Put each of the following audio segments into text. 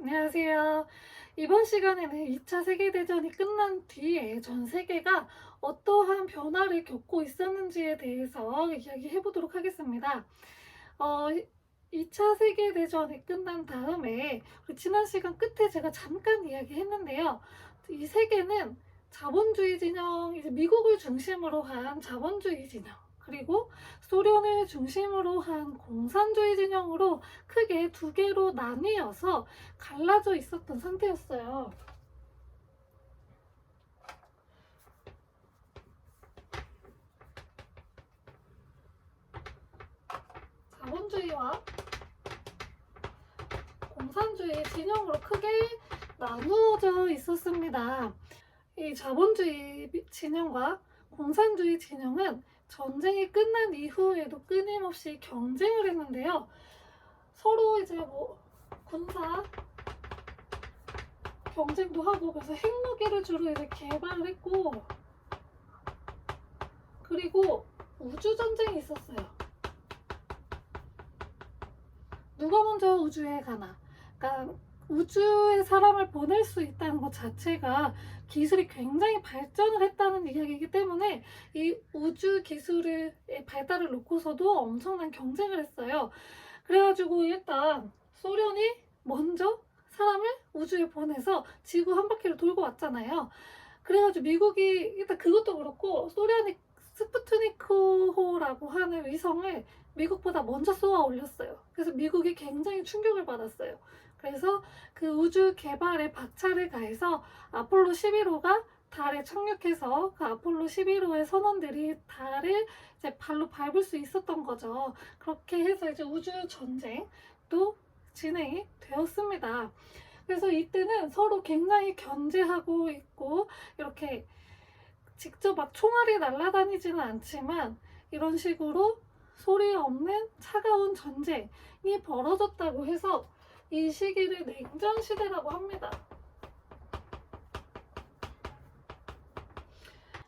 안녕하세요. 이번 시간에는 2차 세계대전이 끝난 뒤에 전 세계가 어떠한 변화를 겪고 있었는지에 대해서 이야기해 보도록 하겠습니다. 어, 2차 세계대전이 끝난 다음에 지난 시간 끝에 제가 잠깐 이야기했는데요. 이 세계는 자본주의 진영, 이제 미국을 중심으로 한 자본주의 진영, 그리고 소련을 중심으로 한 공산주의 진영으로 크게 두 개로 나뉘어서 갈라져 있었던 상태였어요. 자본주의와 공산주의 진영으로 크게 나누어져 있었습니다. 이 자본주의 진영과 공산주의 진영은 전쟁이 끝난 이후에도 끊임없이 경쟁을 했는데요. 서로 이제 군사 경쟁도 하고, 그래서 핵무기를 주로 이제 개발을 했고, 그리고 우주 전쟁이 있었어요. 누가 먼저 우주에 가나. 그러니까 우주에 사람을 보낼 수 있다는 것 자체가 기술이 굉장히 발전을 했다는 이야기이기 때문에 이 우주 기술의 발달을 놓고서도 엄청난 경쟁을 했어요. 그래가지고 일단 소련이 먼저 사람을 우주에 보내서 지구 한 바퀴를 돌고 왔잖아요. 그래가지고 미국이 일단 그것도 그렇고 소련이 스푸트니크호라고 하는 위성을 미국보다 먼저 쏘아 올렸어요. 그래서 미국이 굉장히 충격을 받았어요. 그래서 그 우주 개발에 박차를 가해서 아폴로 11호가 달에 착륙해서 그 아폴로 11호의 선원들이 달을 이제 발로 밟을 수 있었던 거죠. 그렇게 해서 이제 우주 전쟁도 진행이 되었습니다. 그래서 이때는 서로 굉장히 견제하고 있고, 이렇게 직접 막 총알이 날아다니지는 않지만 이런 식으로 소리 없는 차가운 전쟁이 벌어졌다고 해서 이 시기를 냉전 시대라고 합니다.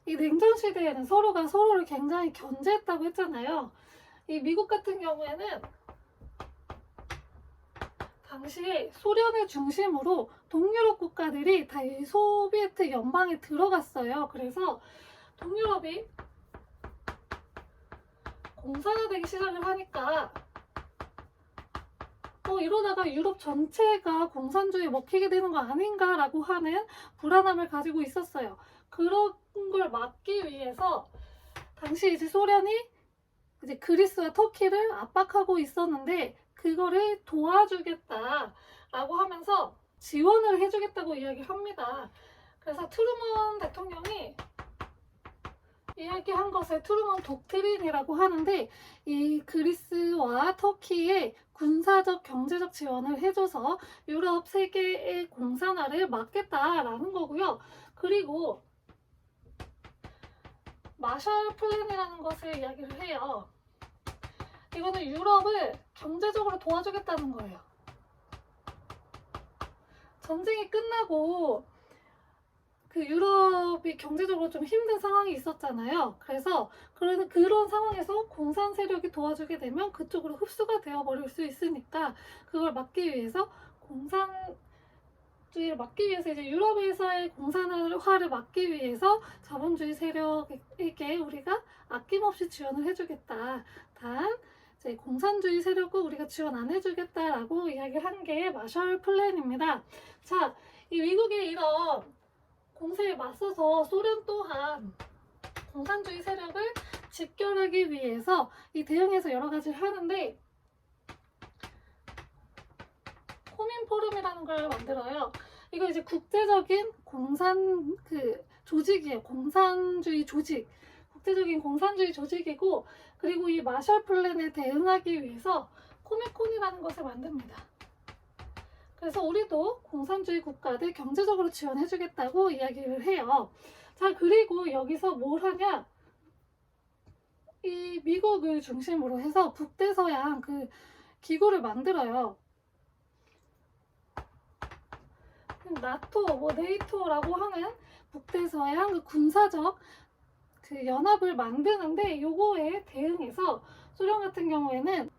이 냉전 시대에는 서로가 서로를 굉장히 견제했다고 했잖아요. 이 미국 같은 경우에는 당시에 소련을 중심으로 동유럽 국가들이 다 이 소비에트 연방에 들어갔어요. 그래서 동유럽이 공산화되기 시작을 하니까 이러다가 유럽 전체가 공산주의에 먹히게 되는 거 아닌가라고 하는 불안함을 가지고 있었어요. 그런 걸 막기 위해서 당시 이제 소련이 이제 그리스와 터키를 압박하고 있었는데 그거를 도와주겠다라고 하면서 지원을 해주겠다고 이야기합니다. 그래서 트루먼 대통령이 이야기한 것을 트루먼 독트린이라고 하는데, 이 그리스와 터키의 군사적 경제적 지원을 해줘서 유럽 세계의 공산화를 막겠다라는 거고요. 그리고 마샬 플랜이라는 것을 이야기를 해요. 이거는 유럽을 경제적으로 도와주겠다는 거예요. 전쟁이 끝나고 그 유럽이 경제적으로 좀 힘든 상황이 있었잖아요. 그래서 그런 상황에서 공산 세력이 도와주게 되면 그쪽으로 흡수가 되어버릴 수 있으니까 그걸 막기 위해서 공산주의를 막기 위해서 이제 유럽에서의 공산화를 막기 위해서 자본주의 세력에게 우리가 아낌없이 지원을 해주겠다. 단 이제 공산주의 세력은 우리가 지원 안 해주겠다라고 이야기한 게 마샬 플랜입니다. 자, 이 미국의 이런 공세에 맞서서 소련 또한 공산주의 세력을 집결하기 위해서 이 대응에서 여러 가지를 하는데, 코민포럼이라는 걸 만들어요. 이거 이제 국제적인 조직이에요. 공산주의 조직. 국제적인 공산주의 조직이고, 그리고 이 마샬 플랜에 대응하기 위해서 코미콘이라는 것을 만듭니다. 그래서 우리도 공산주의 국가들 경제적으로 지원해주겠다고 이야기를 해요. 자, 그리고 여기서 뭘 하냐? 이 미국을 중심으로 해서 북대서양 그 기구를 만들어요. 나토, 네이토라고 하는 북대서양 그 군사적 그 연합을 만드는데, 요거에 대응해서 소련 같은 경우에는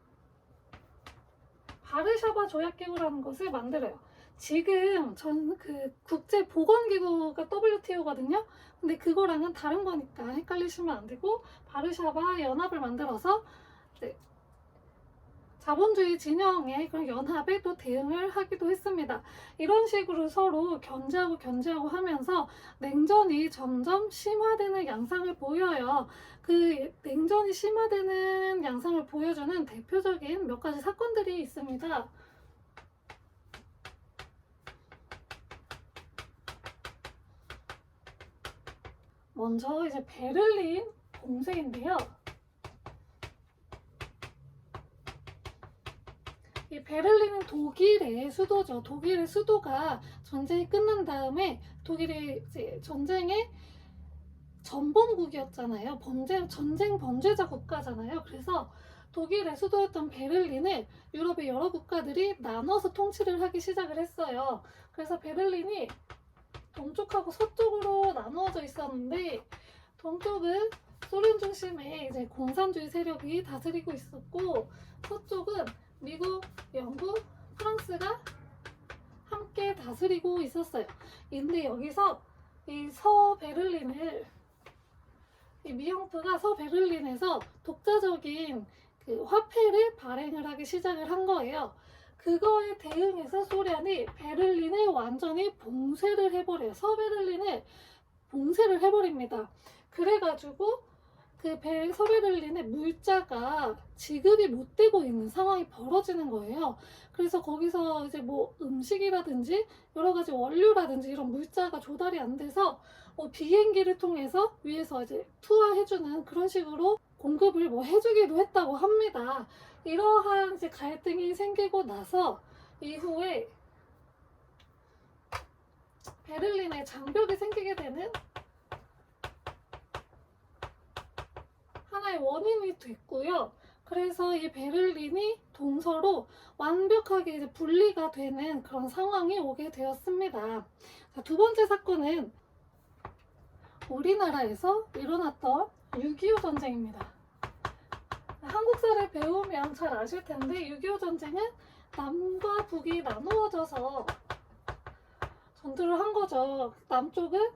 바르샤바 조약기구라는 것을 만들어요. 지금 그 국제보건기구가 WTO거든요. 근데 그거랑은 다른 거니까 헷갈리시면 안 되고, 바르샤바 연합을 만들어서 네, 자본주의 진영의 그런 연합에 또 대응을 하기도 했습니다. 이런 식으로 서로 견제하고 하면서 냉전이 점점 심화되는 양상을 보여요. 그 냉전이 심화되는 양상을 보여주는 대표적인 몇 가지 사건들이 있습니다. 먼저 이제 베를린 봉쇄인데요. 이 베를린은 독일의 수도죠. 독일의 수도가 전쟁이 끝난 다음에 독일이 이제 전쟁의 전범국이었잖아요. 전쟁 범죄자 국가잖아요. 그래서 독일의 수도였던 베를린을 유럽의 여러 국가들이 나눠서 통치를 하기 시작을 했어요. 그래서 베를린이 동쪽하고 서쪽으로 나누어져 있었는데, 동쪽은 소련 중심의 이제 공산주의 세력이 다스리고 있었고, 서쪽은 미국, 영국, 프랑스가 함께 다스리고 있었어요. 근데 여기서 이 미형프가 서베를린에서 독자적인 그 화폐를 발행을 하기 시작을 한 거예요. 그거에 대응해서 소련이 베를린을 완전히 봉쇄를 해버려요. 서베를린을 봉쇄를 해버립니다. 그래가지고 서베를린의 물자가 지급이 못 되고 있는 상황이 벌어지는 거예요. 그래서 거기서 이제 뭐 음식이라든지 여러 가지 원료라든지 이런 물자가 조달이 안 돼서 비행기를 통해서 위에서 이제 투하해주는 그런 식으로 공급을 해주기도 했다고 합니다. 이러한 이제 갈등이 생기고 나서 이후에 베를린에 장벽이 생기게 되는 하나의 원인이 됐고요. 그래서 이 베를린이 동서로 완벽하게 이제 분리가 되는 그런 상황이 오게 되었습니다. 자, 두 번째 사건은 우리나라에서 일어났던 6.25 전쟁입니다. 한국사를 배우면 잘 아실 텐데 6.25 전쟁은 남과 북이 나누어져서 전투를 한 거죠. 남쪽은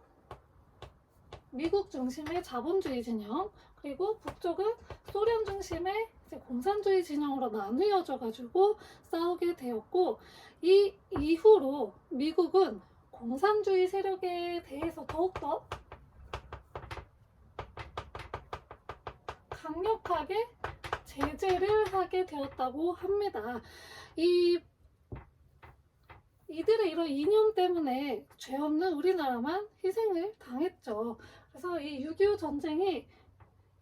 미국 중심의 자본주의 진영, 그리고 북쪽은 소련 중심의 이제 공산주의 진영으로 나뉘어져 가지고 싸우게 되었고, 이 이후로 미국은 공산주의 세력에 대해서 더욱더 강력하게 제재를 하게 되었다고 합니다. 이들의 이런 이념 때문에 죄 없는 우리나라만 희생을 당했죠. 그래서 이 6.25 전쟁이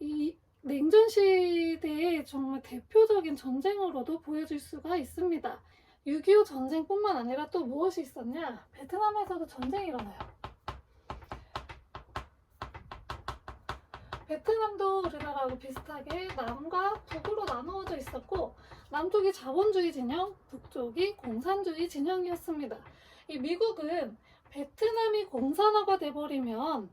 이 냉전 시대의 정말 대표적인 전쟁으로도 보여질 수가 있습니다. 6.25 전쟁뿐만 아니라 또 무엇이 있었냐? 베트남에서도 전쟁이 일어나요. 베트남도 우리나라하고 비슷하게 남과 북으로 나누어져 있었고, 남쪽이 자본주의 진영, 북쪽이 공산주의 진영이었습니다. 이 미국은 베트남이 공산화가 돼버리면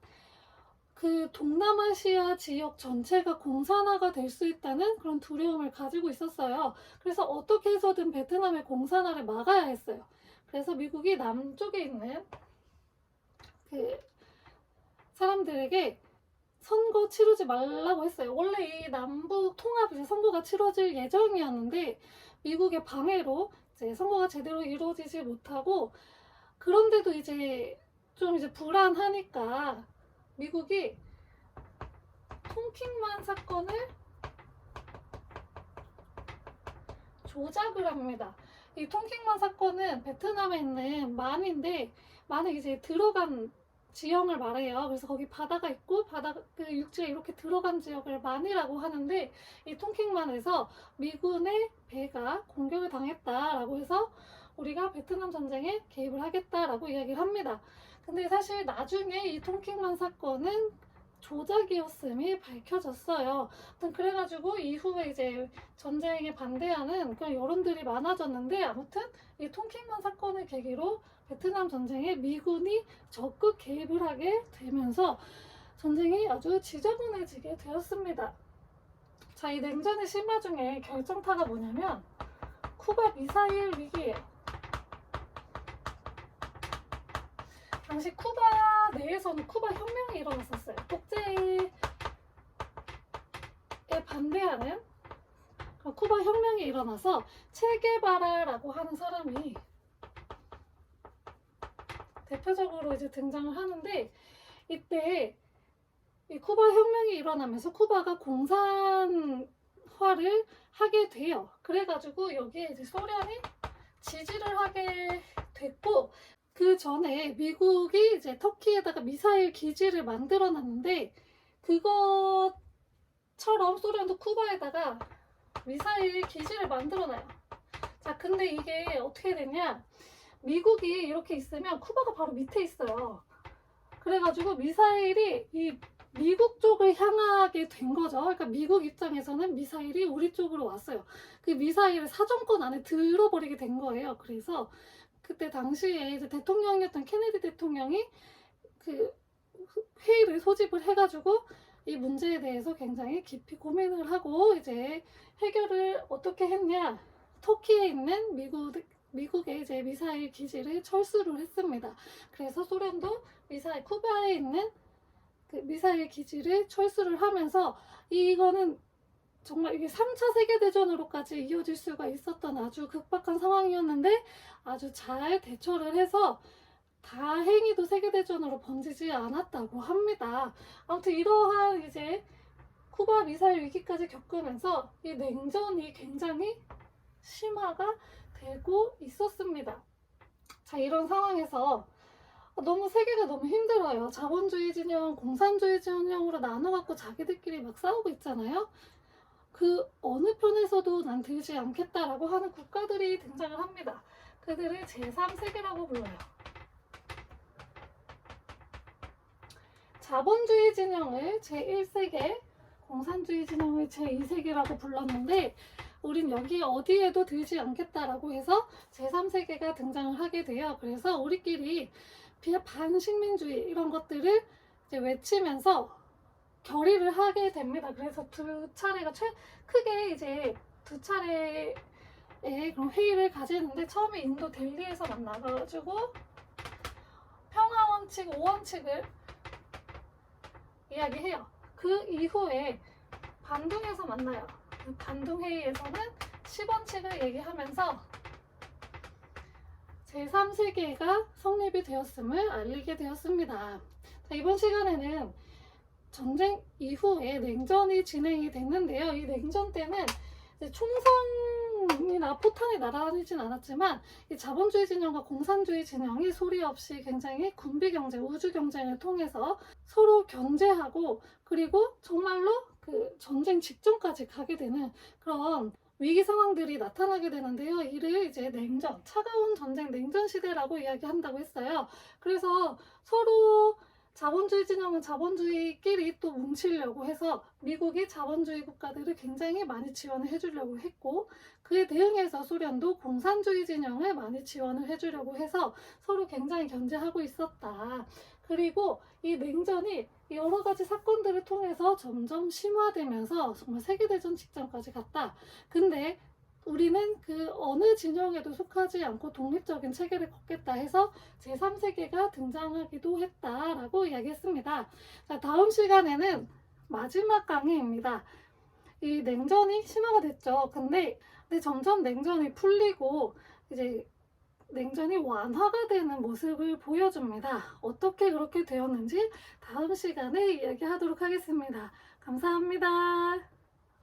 그 동남아시아 지역 전체가 공산화가 될 수 있다는 그런 두려움을 가지고 있었어요. 그래서 어떻게 해서든 베트남의 공산화를 막아야 했어요. 그래서 미국이 남쪽에 있는 그 사람들에게 선거 치르지 말라고 했어요. 원래 이 남북 통합 선거가 치러질 예정이었는데 미국의 방해로 이제 선거가 제대로 이루어지지 못하고, 그런데도 이제 좀 불안하니까 미국이 통킹만 사건을 조작을 합니다. 이 통킹만 사건은 베트남에 있는 만인데, 만에 이제 들어간 지형을 말해요. 그래서 거기 바다가 있고 그 육지가 이렇게 들어간 지역을 만이라고 하는데, 이 통킹만에서 미군의 배가 공격을 당했다라고 해서 우리가 베트남 전쟁에 개입을 하겠다라고 이야기를 합니다. 근데 사실 나중에 이 통킹만 사건은 조작이었음이 밝혀졌어요. 아무튼 그래가지고 이후에 이제 전쟁에 반대하는 그런 여론들이 많아졌는데, 아무튼 이 통킹만 사건을 계기로 베트남 전쟁에 미군이 적극 개입을 하게 되면서 전쟁이 아주 지저분해지게 되었습니다. 자, 이 냉전의 심화 중에 결정타가 뭐냐면 쿠바 미사일 위기예요. 당시 쿠바 내에서는 쿠바 혁명이 일어났었어요. 독재에 반대하는 쿠바 혁명이 일어나서 체게바라라고 하는 사람이 대표적으로 이제 등장을 하는데, 이때 이 쿠바 혁명이 일어나면서 쿠바가 공산화를 하게 돼요. 그래가지고 여기에 이제 소련이 지지를 하게 됐고, 그 전에 미국이 이제 터키에다가 미사일 기지를 만들어 놨는데, 그것처럼 소련도 쿠바에다가 미사일 기지를 만들어 놔요. 자, 근데 이게 어떻게 되냐, 미국이 이렇게 있으면 쿠바가 바로 밑에 있어요. 그래가지고 미사일이 이 미국 쪽을 향하게 된 거죠. 그러니까 미국 입장에서는 미사일이 우리 쪽으로 왔어요. 그 미사일을 사정권 안에 들어버리게 된 거예요. 그래서 그때 당시에 이제 대통령이었던 케네디 대통령이 그 회의를 소집을 해가지고 이 문제에 대해서 굉장히 깊이 고민을 하고 이제 해결을 어떻게 했냐, 터키에 있는 미국의 이제 미사일 기지를 철수를 했습니다. 그래서 소련도 쿠바에 있는 그 미사일 기지를 철수를 하면서, 이거는 정말 이게 3차 세계대전으로까지 이어질 수가 있었던 아주 급박한 상황이었는데 아주 잘 대처를 해서 다행히도 세계대전으로 번지지 않았다고 합니다. 아무튼 이러한 이제 쿠바 미사일 위기까지 겪으면서 이 냉전이 굉장히 심화가 되고 있었습니다. 자, 이런 상황에서 너무 세계가 너무 힘들어요. 자본주의 진영, 공산주의 진영으로 나눠갖고 자기들끼리 막 싸우고 있잖아요. 그 어느 편에서도 난 들지 않겠다라고 하는 국가들이 등장을 합니다. 그들을 제3세계라고 불러요. 자본주의 진영을 제1세계, 공산주의 진영을 제2세계라고 불렀는데, 우린 여기 어디에도 들지 않겠다라고 해서 제3세계가 등장을 하게 돼요. 그래서 우리끼리 반식민주의 이런 것들을 이제 외치면서 결의를 하게 됩니다. 그래서 두 차례가 크게 이제 두 차례의 그런 회의를 가지는데, 처음에 인도 델리에서 만나가지고 평화원칙 5원칙을 이야기해요. 그 이후에 반둥에서 만나요. 반둥 회의에서는 10원칙을 얘기하면서 제3세계가 성립이 되었음을 알리게 되었습니다. 자, 이번 시간에는 전쟁 이후에 냉전이 진행이 됐는데요. 이 냉전 때는 총성이나 포탄이 날아다니진 않았지만 이 자본주의 진영과 공산주의 진영이 소리 없이 굉장히 군비 경쟁, 우주 경쟁을 통해서 서로 견제하고, 그리고 정말로 그 전쟁 직전까지 가게 되는 그런 위기 상황들이 나타나게 되는데요. 이를 이제 냉전, 차가운 전쟁 냉전 시대라고 이야기한다고 했어요. 그래서 서로 자본주의 진영은 자본주의끼리 또 뭉치려고 해서 미국이 자본주의 국가들을 굉장히 많이 지원을 해주려고 했고, 그에 대응해서 소련도 공산주의 진영을 많이 지원을 해주려고 해서 서로 굉장히 견제하고 있었다. 그리고 이 냉전이 여러 가지 사건들을 통해서 점점 심화되면서 정말 세계대전 직전까지 갔다. 근데 우리는 그 어느 진영에도 속하지 않고 독립적인 체계를 걷겠다 해서 제3세계가 등장하기도 했다라고 이야기했습니다. 자, 다음 시간에는 마지막 강의입니다. 이 냉전이 심화가 됐죠. 근데 점점 냉전이 풀리고 이제 냉전이 완화가 되는 모습을 보여줍니다. 어떻게 그렇게 되었는지 다음 시간에 이야기하도록 하겠습니다. 감사합니다.